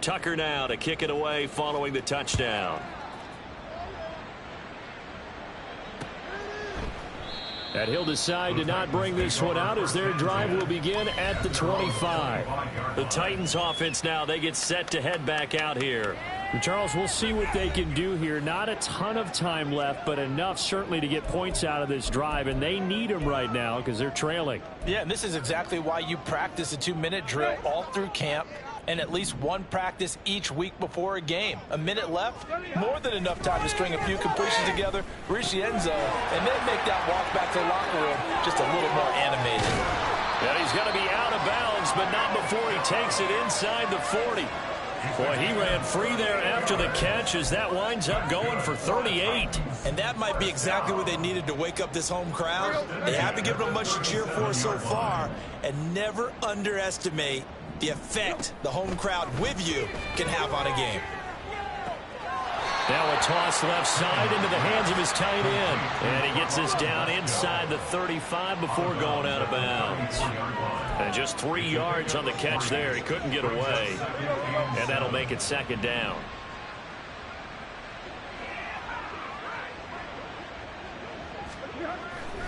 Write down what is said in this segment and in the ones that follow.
Tucker now to kick it away following the touchdown. And he'll decide to not bring this one out as their drive will begin at the 25. The Titans offense now, they get set to head back out here. And Charles, we'll see what they can do here. Not a ton of time left, but enough certainly to get points out of this drive, and they need them right now because they're trailing. Yeah, and this is exactly why you practice a 2-minute drill all through camp and at least one practice each week before a game. A minute left, more than enough time to string a few completions together, reach the end zone, and then make that walk back to the locker room just a little more animated. And he's going to be out of bounds, but not before he takes it inside the 40. Boy, he ran free there after the catch as that winds up going for 38. And that might be exactly what they needed to wake up this home crowd. They haven't given them much to cheer for so far, and never underestimate the effect the home crowd with you can have on a game. Now a toss left side into the hands of his tight end. And he gets this down inside the 35 before going out of bounds. And just 3 yards on the catch there. He couldn't get away. And that'll make it second down.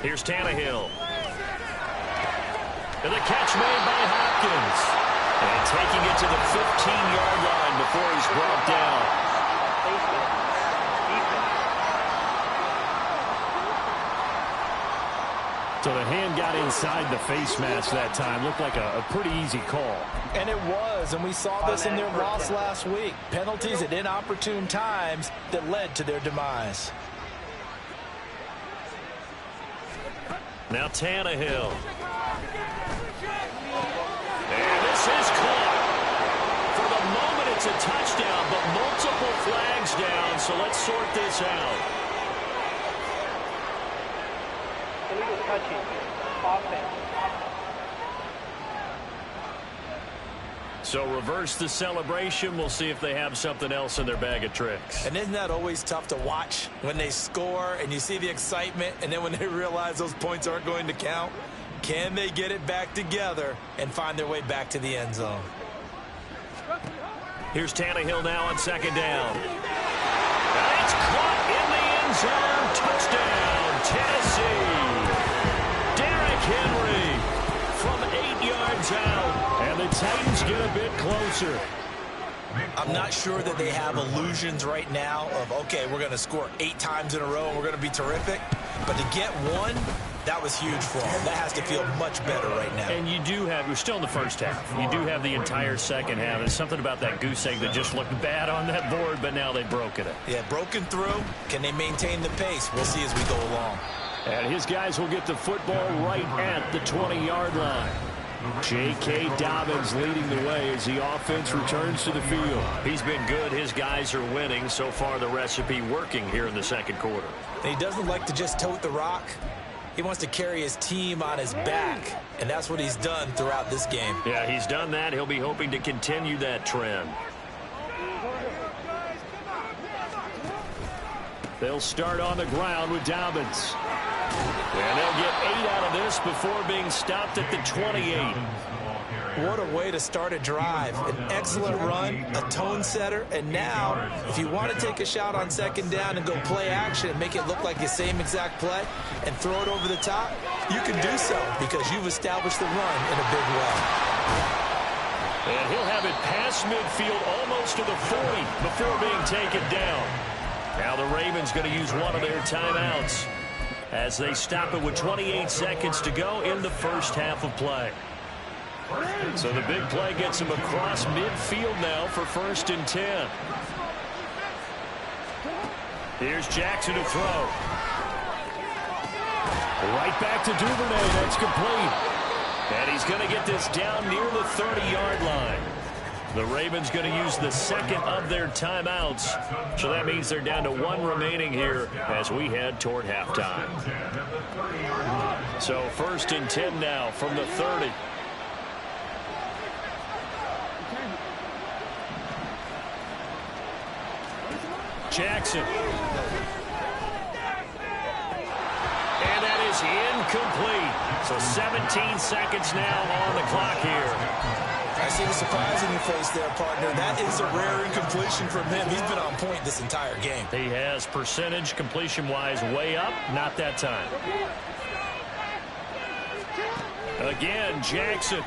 Here's Tannehill. And the catch made by Hopkins. And taking it to the 15-yard line before he's brought down. So the hand got inside the face mask that time. Looked like a pretty easy call. And it was, and we saw this in their loss last week. Penalties at inopportune times that led to their demise. Now Tannehill. And this is caught. For the moment, it's a touchdown, but multiple flags down, so let's sort this out. Illegal touching. Offense. So reverse the celebration. We'll see if they have something else in their bag of tricks. And isn't that always tough to watch when they score and you see the excitement, and then when they realize those points aren't going to count? Can they get it back together and find their way back to the end zone? Here's Tannehill now on second down. And it's caught in the end zone. Touchdown, Tennessee. Derrick Henry from 8 yards out. And the Titans get a bit closer. I'm not sure that they have illusions right now of, okay, we're going to score 8 times in a row and we're going to be terrific. But to get one, that was huge for them. That has to feel much better right now. And you do have, we're still in the first half. You do have the entire second half. There's something about that goose egg that just looked bad on that board, but now they've broken it. Yeah, broken through. Can they maintain the pace? We'll see as we go along. And his guys will get the football right at the 20-yard line. J.K. Dobbins leading the way as the offense returns to the field. He's been good. His guys are winning. So far, the recipe working here in the second quarter. And he doesn't like to just tote the rock. He wants to carry his team on his back, and that's what he's done throughout this game. Yeah, he's done that. He'll be hoping to continue that trend. They'll start on the ground with Dobbins. And they'll get 8 out of this before being stopped at the 28. What a way to start a drive. An excellent run, a tone setter, and now, if you want to take a shot on second down and go play action and make it look like the same exact play and throw it over the top, you can do so because you've established the run in a big way. And he'll have it past midfield almost to the 40 before being taken down. Now the Ravens going to use one of their timeouts as they stop it with 28 seconds to go in the first half of play. So the big play gets him across midfield now for 1st and 10. Here's Jackson to throw. Right back to Duvernay. That's complete. And he's going to get this down near the 30-yard line. The Ravens going to use the second of their timeouts. So that means they're down to 1 remaining here as we head toward halftime. So 1st and 10 now from the 30. Jackson. And that is incomplete. So 17 seconds now on the clock here. I see the surprise in your face there, partner. That is a rare incompletion from him. He's been on point this entire game. He has percentage completion-wise way up. Not that time. Again, Jackson.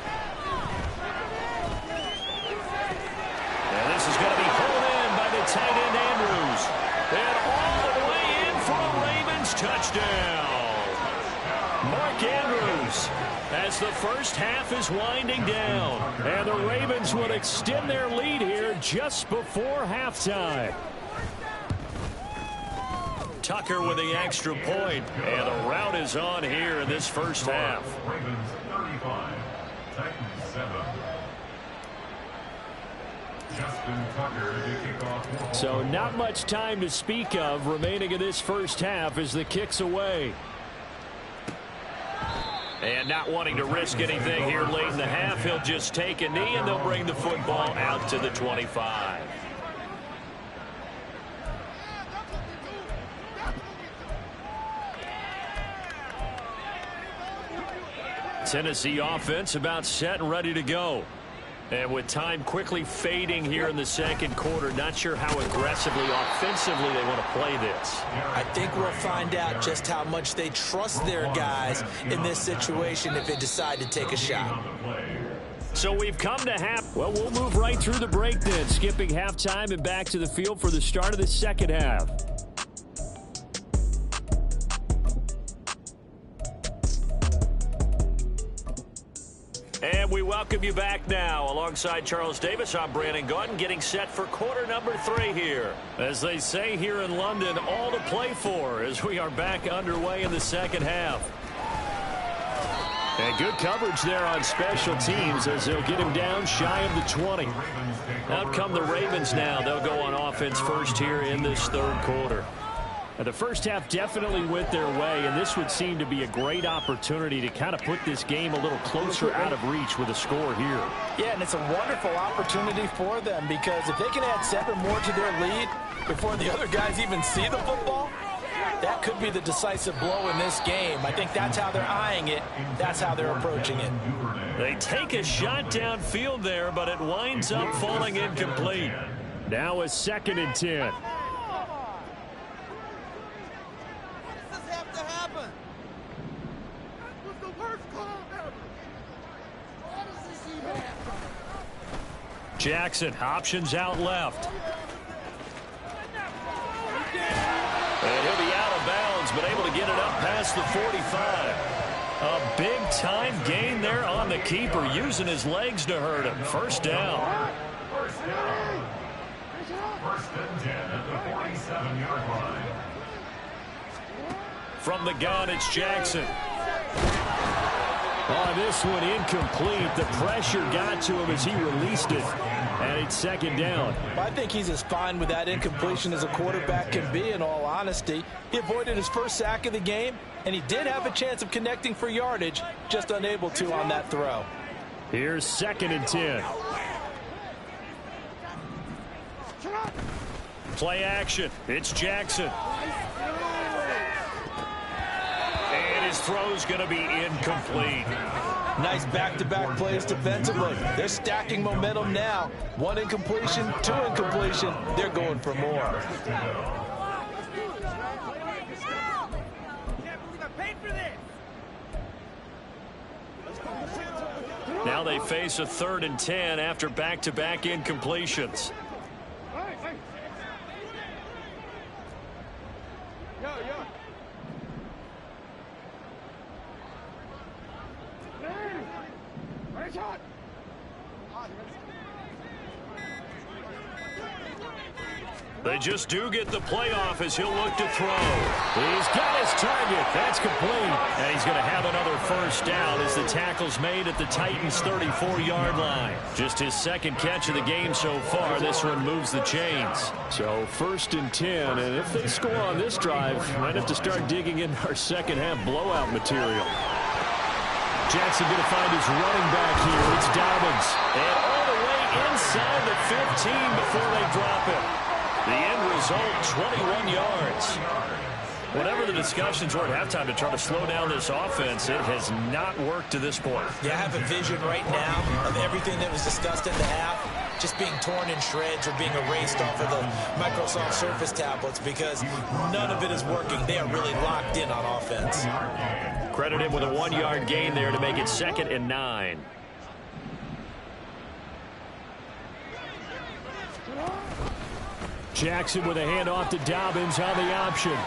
And this is going to be pulled in by the tight end, Andrews. And all the way in for a Ravens touchdown. Mark Andrews, as the first half is winding down. And the Ravens will extend their lead here just before halftime. Tucker with the extra point, and the route is on here in this first half. Ravens 35, Titans 7. Justin Tucker to kick off. So not much time to speak of remaining in this first half as the kick's away. And not wanting to risk anything here late in the half, he'll just take a knee and they'll bring the football out to the 25. Tennessee offense about set and ready to go. And with time quickly fading here in the second quarter, not sure how aggressively, offensively they want to play this. I think we'll find out just how much they trust their guys in this situation if they decide to take a shot. So we've come to half. Well, we'll move right through the break then, skipping halftime and back to the field for the start of the second half. And we welcome you back now. Alongside Charles Davis, I'm Brandon Gaudin, getting set for quarter number 3 here. As they say here in London, all to play for as we are back underway in the second half. And good coverage there on special teams as they'll get him down shy of the 20. Out come the Ravens now. They'll go on offense first here in this third quarter. Now, the first half definitely went their way, and this would seem to be a great opportunity to kind of put this game a little closer out of reach with a score here. Yeah, and it's a wonderful opportunity for them because if they can add 7 more to their lead before the other guys even see the football, that could be the decisive blow in this game. I think that's how they're eyeing it. That's how they're approaching it. They take a shot downfield there, but it winds up falling incomplete. Now a 2nd and 10. Jackson, options out left. And he'll be out of bounds, but able to get it up past the 45. A big-time gain there on the keeper, using his legs to hurt him. First down. First and 10 at the 47-yard line. From the gun, it's Jackson. On this one, incomplete. The pressure got to him as he released it. And it's 2nd down. I think he's as fine with that incompletion as a quarterback can be, in all honesty. He avoided his first sack of the game, and he did have a chance of connecting for yardage, just unable to on that throw. Here's 2nd and 10. Play action. It's Jackson. And his throw's going to be incomplete. Nice back-to-back plays defensively. They're stacking momentum now. 1 incompletion, 2 incompletion. They're going for more. Now they face a 3rd and 10 after back-to-back incompletions. They just do get the playoff as he'll look to throw. He's got his target. That's complete. And he's going to have another first down as the tackle's made at the Titans' 34-yard line. Just his 2nd catch of the game so far. This one moves the chains. So 1st and 10, and if they score on this drive, might have to start digging in our second half blowout material. Jackson going to find his running back here. It's Dobbins. And all the way inside the 15 before they drop it. The end result, 21 yards. Whatever the discussions were at halftime to try to slow down this offense, it has not worked to this point. Yeah, I have a vision right now of everything that was discussed in the half just being torn in shreds or being erased off of the Microsoft Surface tablets because none of it is working. They are really locked in on offense. Credit him with a 1-yard gain there to make it 2nd and 9. Jackson with a handoff to Dobbins on the option.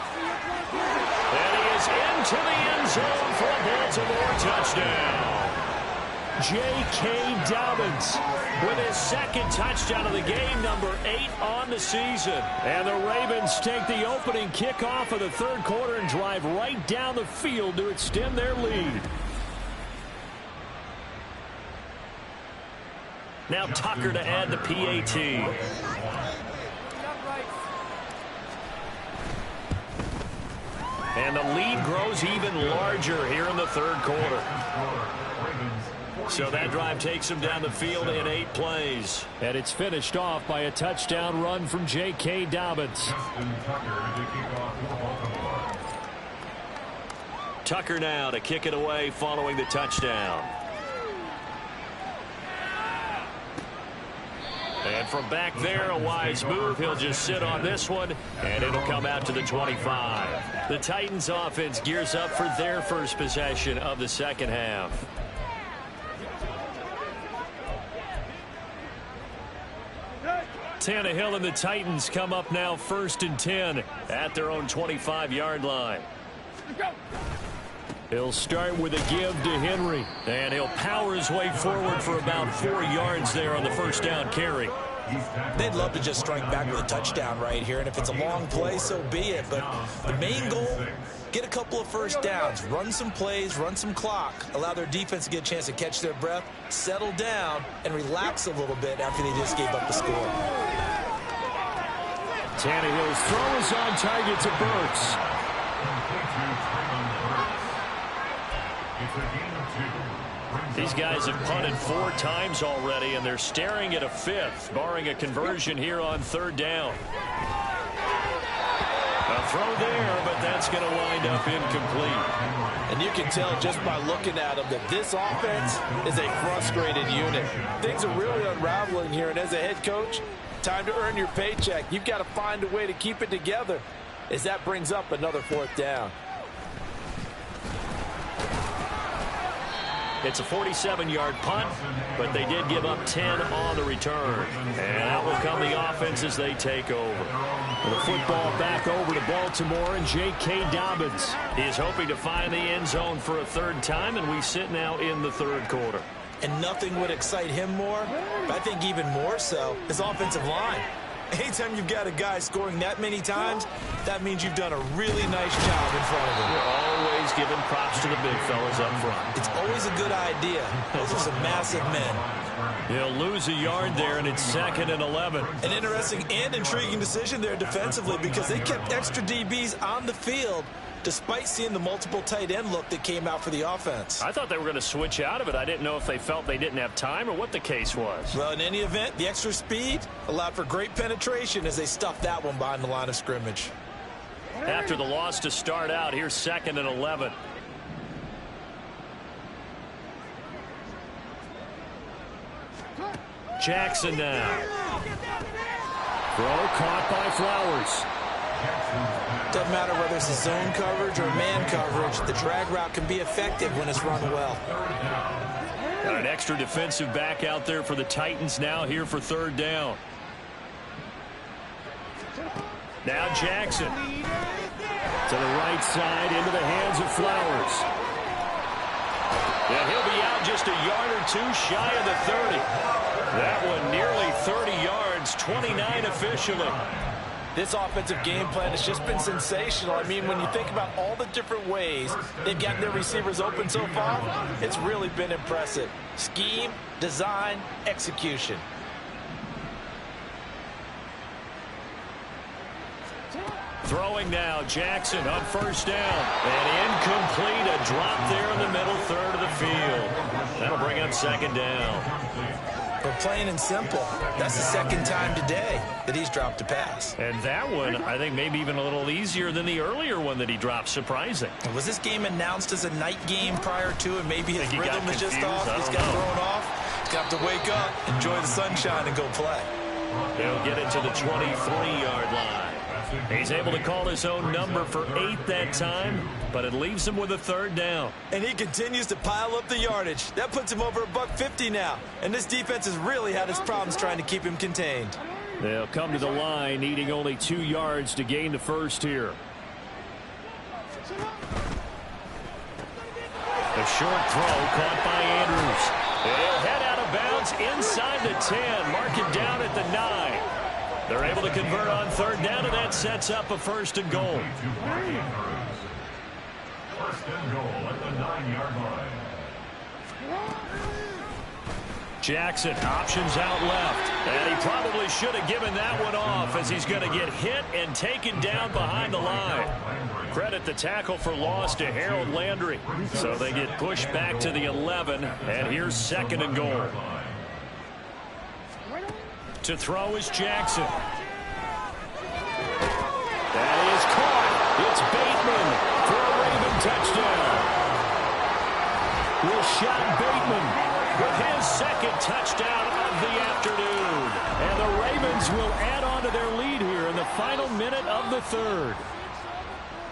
And he is into the end zone for a Baltimore touchdown. J.K. Dobbins with his 2nd touchdown of the game, number 8 on the season. And the Ravens take the opening kickoff of the 3rd quarter and drive right down the field to extend their lead. Now Tucker to add the PAT. And the lead grows even larger here in the 3rd quarter. So that drive takes him down the field in 8 plays. And it's finished off by a touchdown run from J.K. Dobbins. Tucker now to kick it away following the touchdown. And from back there, a wise move. He'll just sit on this one, and it'll come out to the 25. The Titans offense gears up for their first possession of the 2nd half. Tannehill and the Titans come up now 1st and 10 at their own 25-yard line. He'll start with a give to Henry. And he'll power his way forward for about 4 yards there on the 1st down carry. They'd love to just strike back with a touchdown right here, and if it's a long play, so be it. But the main goal, get a couple of 1st downs, run some plays, run some clock, allow their defense to get a chance to catch their breath, settle down, and relax a little bit after they just gave up the score. Tannehill's throw is on target to Burks. These guys have punted 4 times already, and they're staring at a 5th, barring a conversion here on 3rd down. A throw there, but that's going to wind up incomplete. And you can tell just by looking at them that this offense is a frustrated unit. Things are really unraveling here, and as a head coach, time to earn your paycheck. You've got to find a way to keep it together as that brings up another 4th down. It's a 47-yard punt, but they did give up 10 on the return. And out will come the offense as they take over. The football back over to Baltimore, and J.K. Dobbins is hoping to find the end zone for a 3rd time, and we sit now in the 3rd quarter. And nothing would excite him more, but I think even more so, his offensive line. Anytime you've got a guy scoring that many times, that means you've done a really nice job in front of him. You're always giving props to the big fellas up front. It's always a good idea. Those are some massive men. He'll lose a yard there, and it's 2nd and 11. An interesting and intriguing decision there defensively because they kept extra DBs on the field despite seeing the multiple tight end look that came out for the offense. I thought they were going to switch out of it. I didn't know if they felt they didn't have time or what the case was. Well, in any event, the extra speed allowed for great penetration as they stuffed that one behind the line of scrimmage. After the loss to start out, here's 2nd and 11. Jackson now. Throw caught by Flowers. Doesn't matter whether it's a zone coverage or man coverage, the drag route can be effective when it's run well. Got an extra defensive back out there for the Titans now here for 3rd down. Now Jackson. To the right side, into the hands of Flowers. And he'll be out just a yard or 2 shy of the 30. That one nearly 30 yards, 29 officially. This offensive game plan has just been sensational. I mean, when you think about all the different ways they've gotten their receivers open so far, it's really been impressive. Scheme, design, execution. Throwing now, Jackson on 1st down. And incomplete, a drop there in the middle 3rd of the field. That'll bring up 2nd down. But plain and simple, that's the second time today that he's dropped a pass. And that one, I think, maybe even a little easier than the earlier one that he dropped. Surprising. Was this game announced as a night game prior to it? Maybe his rhythm is just off. He's got thrown off. He's got to wake up, enjoy the sunshine, and go play. He'll get it to the 23-yard line. He's able to call his own number for 8 that time, but it leaves him with a third down. And he continues to pile up the yardage. That puts him over $150 now. And this defense has really had its problems trying to keep him contained. They'll come to the line, needing only 2 yards to gain the first here. A short throw caught by Andrews. He'll head out of bounds inside the 10. Mark it down at the 9. They're able to convert on third down, and that sets up a first and goal. First and goal at the 9-yard line. Jackson options out left, and he probably should have given that one off as he's going to get hit and taken down behind the line. Credit the tackle for loss to Harold Landry. So they get pushed back to the 11, and here's second and goal. To throw is Jackson. That is caught. It's Bateman for a Raven touchdown. Rashad Bateman with his second touchdown of the afternoon. And the Ravens will add on to their lead here in the final minute of the third.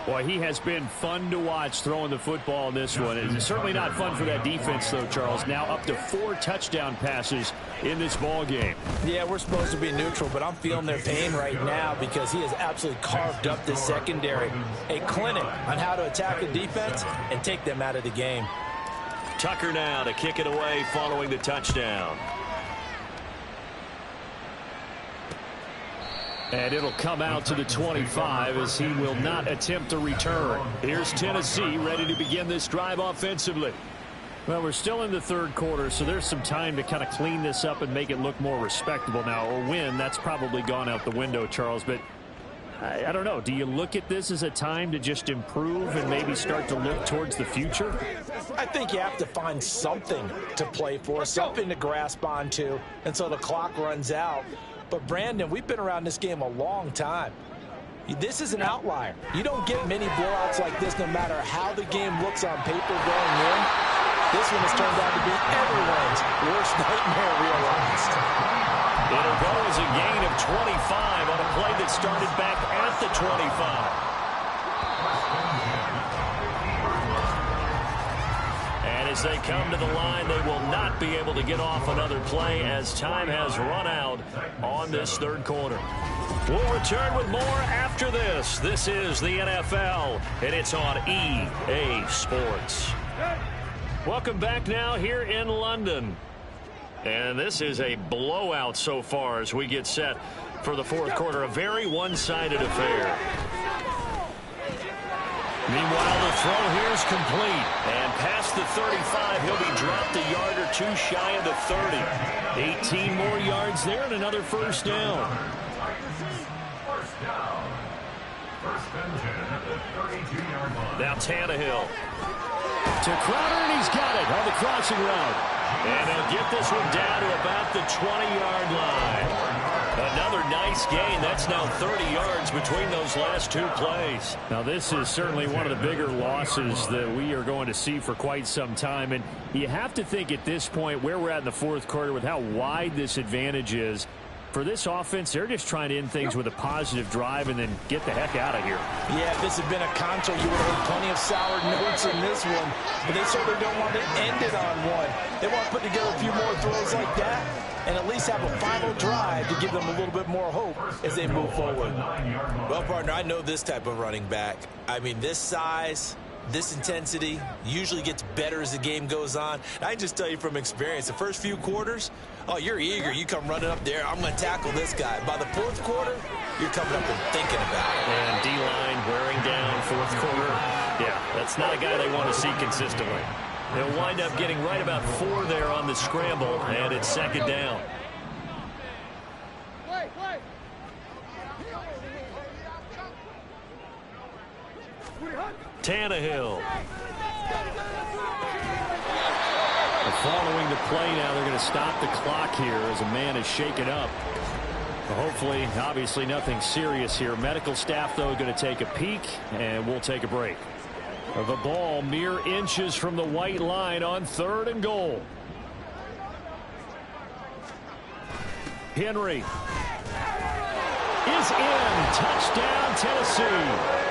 Boy, he has been fun to watch throwing the football in this one. It's certainly not fun for that defense, though, Charles. Now up to 4 touchdown passes in this ball game. Yeah, we're supposed to be neutral, but I'm feeling their pain right now because he has absolutely carved up this secondary. A clinic on how to attack a defense and take them out of the game. Tucker now to kick it away following the touchdown. And it'll come out to the 25 as he will not attempt to return. Here's Tennessee ready to begin this drive offensively. Well, we're still in the third quarter, so there's some time to kind of clean this up and make it look more respectable now. Or win, that's probably gone out the window, Charles. But I don't know. Do you look at this as a time to just improve and maybe start to look towards the future? I think you have to find something to play for, something to grasp onto until the clock runs out. But, Brandon, we've been around this game a long time. This is an outlier. You don't get many blowouts like this no matter how the game looks on paper going in. This one has turned out to be everyone's worst nightmare realized. It'll go as a gain of 25 on a play that started back at the 25. And as they come to the line, they will not be able to get off another play as time has run out on this third quarter. We'll return with more after this. This is the NFL, and it's on EA Sports. Welcome back now here in London. And this is a blowout so far as we get set for the fourth quarter. A very one-sided affair. Meanwhile, the throw here is complete. And past the 35, he'll be dropped a yard or two shy of the 30. 18 more yards there and another first down. First down. First and 10 at the 32-yard line. Now Tannehill. To Crowder, and he's got it on the crossing route. And he'll get this one down to about the 20-yard line. Another nice gain. That's now 30 yards between those last two plays. Now, this is certainly one of the bigger losses that we are going to see for quite some time. And you have to think at this point where we're at in the fourth quarter with how wide this advantage is. For this offense, they're just trying to end things with a positive drive and then get the heck out of here. Yeah, if this had been a concert, you would have heard plenty of sour notes in this one. But they certainly don't want to end it on one. They want to put together a few more throws like that and at least have a final drive to give them a little bit more hope as they move forward. Well, partner, I know this type of running back. I mean, this size, this intensity usually gets better as the game goes on. And I can just tell you from experience, the first few quarters, oh, you're eager. You come running up there. I'm going to tackle this guy. By the fourth quarter, you're coming up and thinking about it. And D-line wearing down fourth quarter. Yeah, that's not a guy they want to see consistently. They'll wind up getting right about 4 there on the scramble, and it's second down. A Following the play now, they're going to stop the clock here as a man is shaken up. Hopefully, obviously nothing serious here. Medical staff, though, going to take a peek, and we'll take a break. The ball mere inches from the white line on 3rd and goal. Henry is in. Touchdown, Tennessee.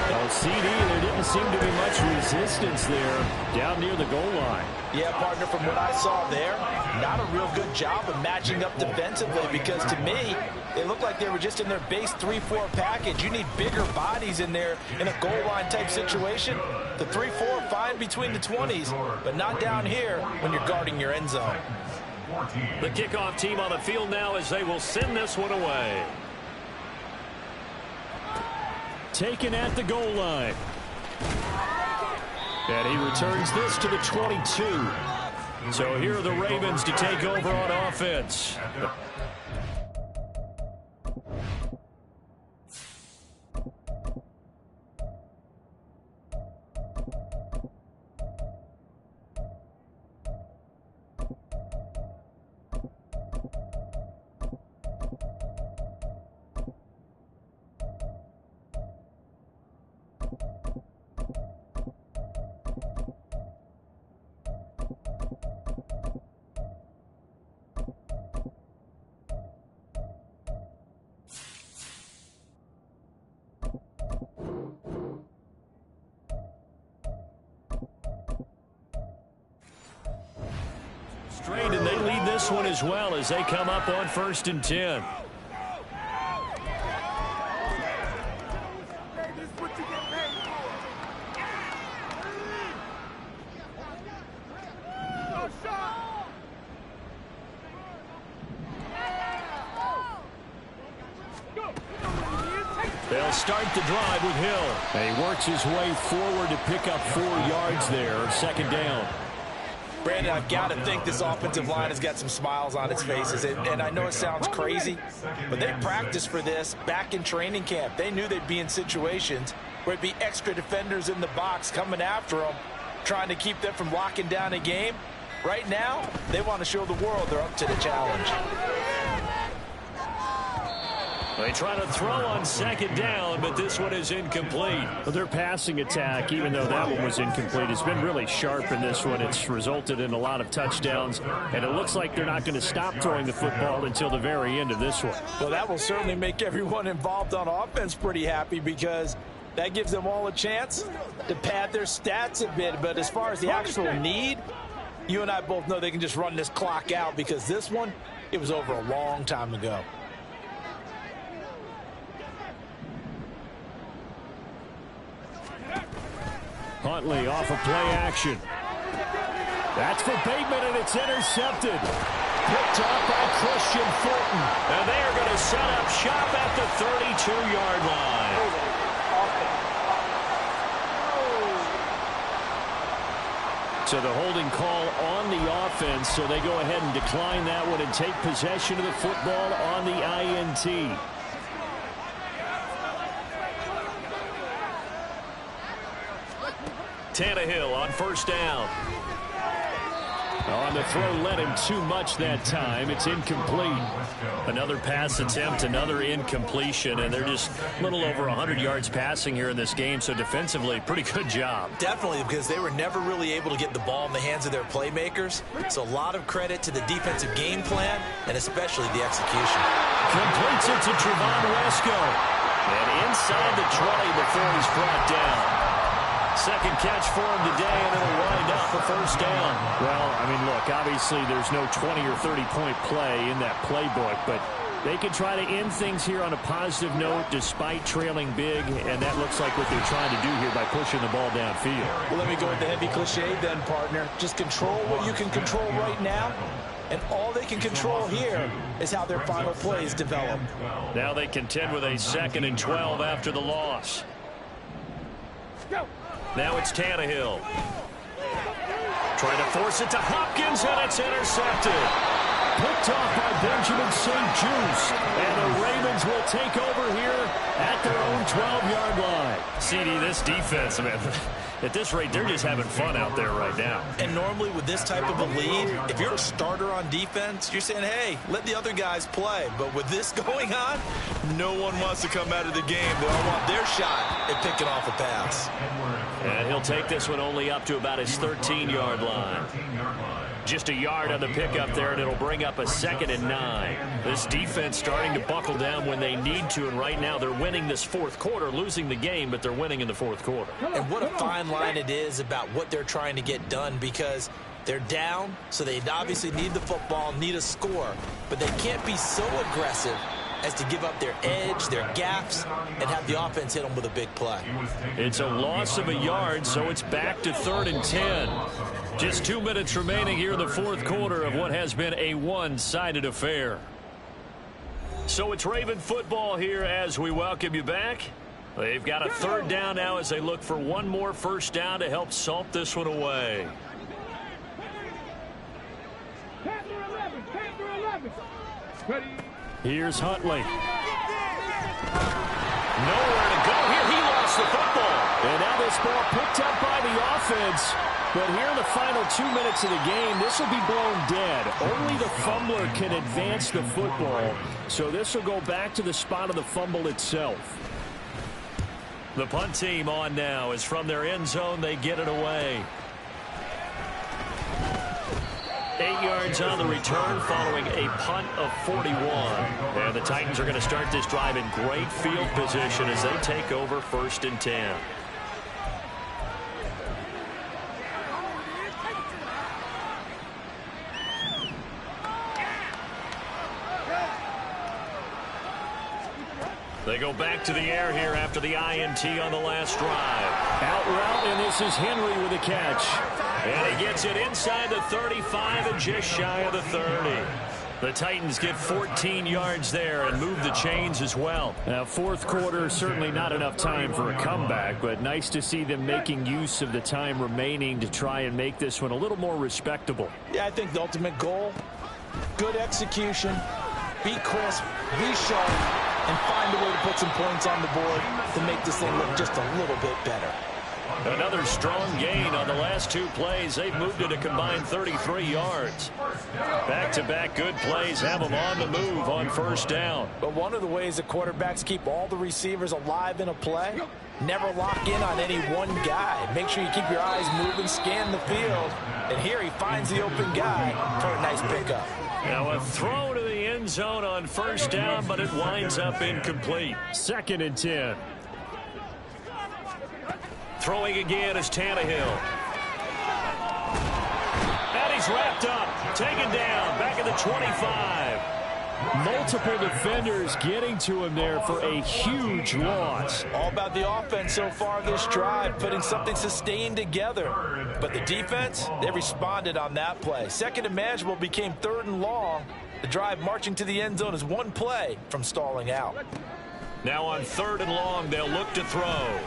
Well, CD, there didn't seem to be much resistance there down near the goal line. Yeah, partner, from what I saw there, not a real good job of matching up defensively because to me, it looked like they were just in their base 3-4 package. You need bigger bodies in there in a goal line type situation. The 3-4 fine between the 20s, but not down here when you're guarding your end zone. The kickoff team on the field now as they will send this one away. Taken at the goal line. And he returns this to the 22. So here are the Ravens to take over on offense. Straight, and they lead this one as well as they come up on 1st and 10. They'll start the drive with Hill. And he works his way forward to pick up 4 yards there, 2nd down. Brandon, I've got to think this offensive line has got some smiles on its faces. And I know it sounds crazy, but they practiced for this back in training camp. They knew they'd be in situations where it'd be extra defenders in the box coming after them, trying to keep them from locking down a game. Right now, they want to show the world they're up to the challenge. They try to throw on 2nd down, but this one is incomplete. Well, their passing attack, even though that one was incomplete, has been really sharp in this one. It's resulted in a lot of touchdowns, and it looks like they're not going to stop throwing the football until the very end of this one. Well, that will certainly make everyone involved on offense pretty happy because that gives them all a chance to pad their stats a bit. But as far as the actual need, you and I both know they can just run this clock out because this one, it was over a long time ago. Huntley off of play action. That's for Bateman, and it's intercepted. Picked up by Christian Fulton. And they are going to set up shop at the 32-yard line. So the holding call on the offense, so they go ahead and decline that one and take possession of the football on the INT. Tannehill on 1st down. On the throw, led him too much that time. It's incomplete. Another pass attempt, another incompletion, and they're just a little over 100 yards passing here in this game, so defensively, pretty good job. Definitely, because they were never really able to get the ball in the hands of their playmakers. So a lot of credit to the defensive game plan and especially the execution. Completes it to Trevon Wesco. And inside the 20 before he's brought down. 2nd catch for him today, and it'll wind up a 1st down. Well, I mean, look, obviously there's no 20 or 30-point play in that playbook, but they can try to end things here on a positive note despite trailing big, and that looks like what they're trying to do here by pushing the ball downfield. Well, let me go with the heavy cliche then, partner. Just control what you can control right now, and all they can control here is how their final plays develop. Now they contend with a 2nd and 12 after the loss. Now it's Tannehill. Trying to force it to Hopkins, and it's intercepted. picked off by Benjamin St-Juste. And the Ravens will take over here at their own 12-yard line. CD, this defense, man, at this rate, they're just having fun out there right now. And normally with this type of a lead, if you're a starter on defense, you're saying, hey, let the other guys play. But with this going on, no one wants to come out of the game. They all want their shot at picking off a pass. And he'll take this one only up to about his 13-yard line. Just a yard on the pickup there, and it'll bring up a 2nd and 9. This defense starting to buckle down when they need to, and right now they're winning this fourth quarter, losing the game, but they're winning in the fourth quarter. And what a fine line it is about what they're trying to get done, because they're down, so they obviously need the football, need a score, but they can't be so aggressive as to give up their edge, their gaps, and have the offense hit them with a big play. It's a loss of a yard, so it's back to 3rd and 10. Just 2 minutes remaining here in the fourth quarter of what has been a one-sided affair. So it's Raven football here as we welcome you back. They've got a 3rd down now as they look for one more first down to help salt this one away. Here's Huntley. Nowhere to go here. He lost the football. And now this ball picked up by the offense. But here in the final 2 minutes of the game, this will be blown dead. Only the fumbler can advance the football. So this will go back to the spot of the fumble itself. The punt team on now is from their end zone. They get it away. 8 yards on the return following a punt of 41. And the Titans are going to start this drive in great field position as they take over 1st and 10. They go back to the air here after the INT on the last drive. Out route, and this is Henry with a catch. And he gets it inside the 35 and just shy of the 30. The Titans get 14 yards there and move the chains as well. Now, fourth quarter, certainly not enough time for a comeback, but nice to see them making use of the time remaining to try and make this one a little more respectable. Yeah, I think the ultimate goal, good execution, be crisp, be sharp, and find a way to put some points on the board to make this thing look just a little bit better. Another strong gain on the last 2 plays. They've moved it a combined 33 yards. Back-to-back good plays have them on the move on first down. But one of the ways that quarterbacks keep all the receivers alive in a play, never lock in on any one guy. Make sure you keep your eyes moving, scan the field. And here he finds the open guy for a nice pickup. Now a throw to the end zone on first down, but it winds up incomplete. 2nd and 10. Throwing again is Tannehill. And he's wrapped up, taken down, back at the 25. Multiple defenders getting to him there for a huge loss. All about the offense so far this drive, putting something sustained together. But the defense, they responded on that play. 2nd and manageable became 3rd and long. The drive marching to the end zone is one play from stalling out. Now on 3rd and long, they'll look to throw.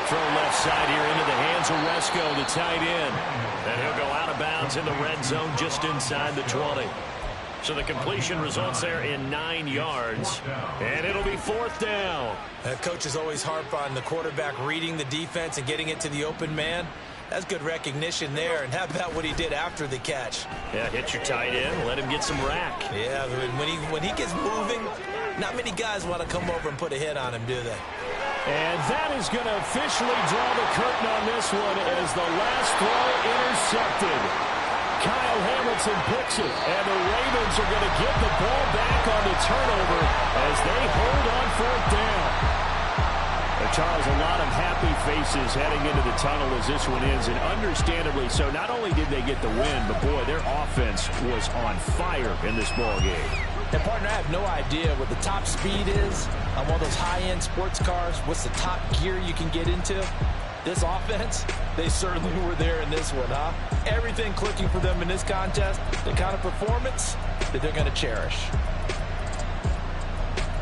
Throw left side here into the hands of Resco, the tight end. And he'll go out of bounds in the red zone just inside the 20. So the completion results there in 9 yards. And it'll be 4th down. Coaches always harp on the quarterback reading the defense and getting it to the open man. That's good recognition there. And how about what he did after the catch? Yeah, hit your tight end, let him get some rack. Yeah, when he gets moving, not many guys want to come over and put a hit on him, do they? And that is going to officially draw the curtain on this one as the last throw intercepted. Kyle Hamilton picks it, and the Ravens are going to get the ball back on the turnover as they hold on 4th down. Charles, a lot of happy faces heading into the tunnel as this one ends, and understandably so. Not only did they get the win, but boy, their offense was on fire in this ball game. And partner, I have no idea what the top speed is on one of those high-end sports cars. What's the top gear you can get into? This offense, they certainly were there in this one, huh? Everything clicking for them in this contest, the kind of performance that they're going to cherish.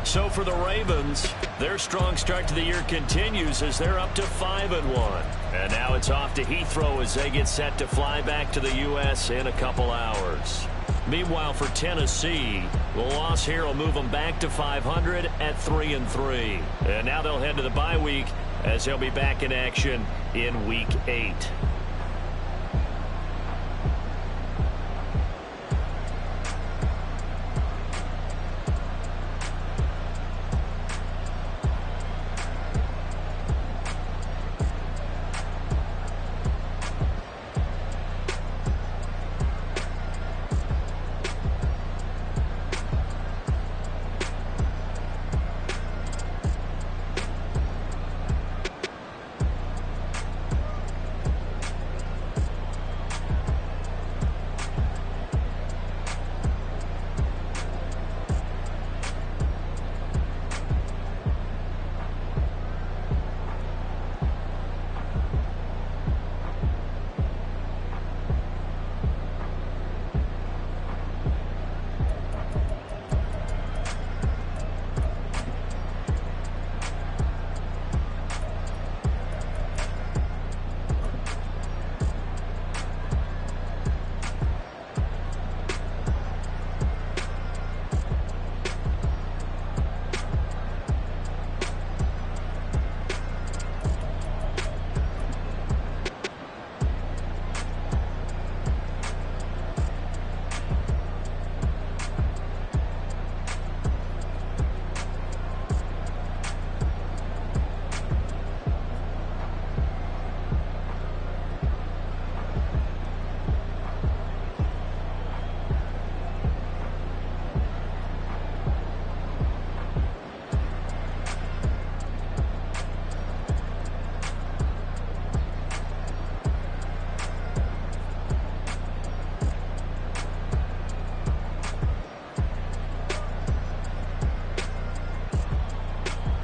So for the Ravens, their strong start to the year continues as they're up to 5-1. And now it's off to Heathrow as they get set to fly back to the U.S. in a couple hours. Meanwhile, for Tennessee, the loss here will move them back to 500 at 3-3. And now they'll head to the bye week as they'll be back in action in Week 8.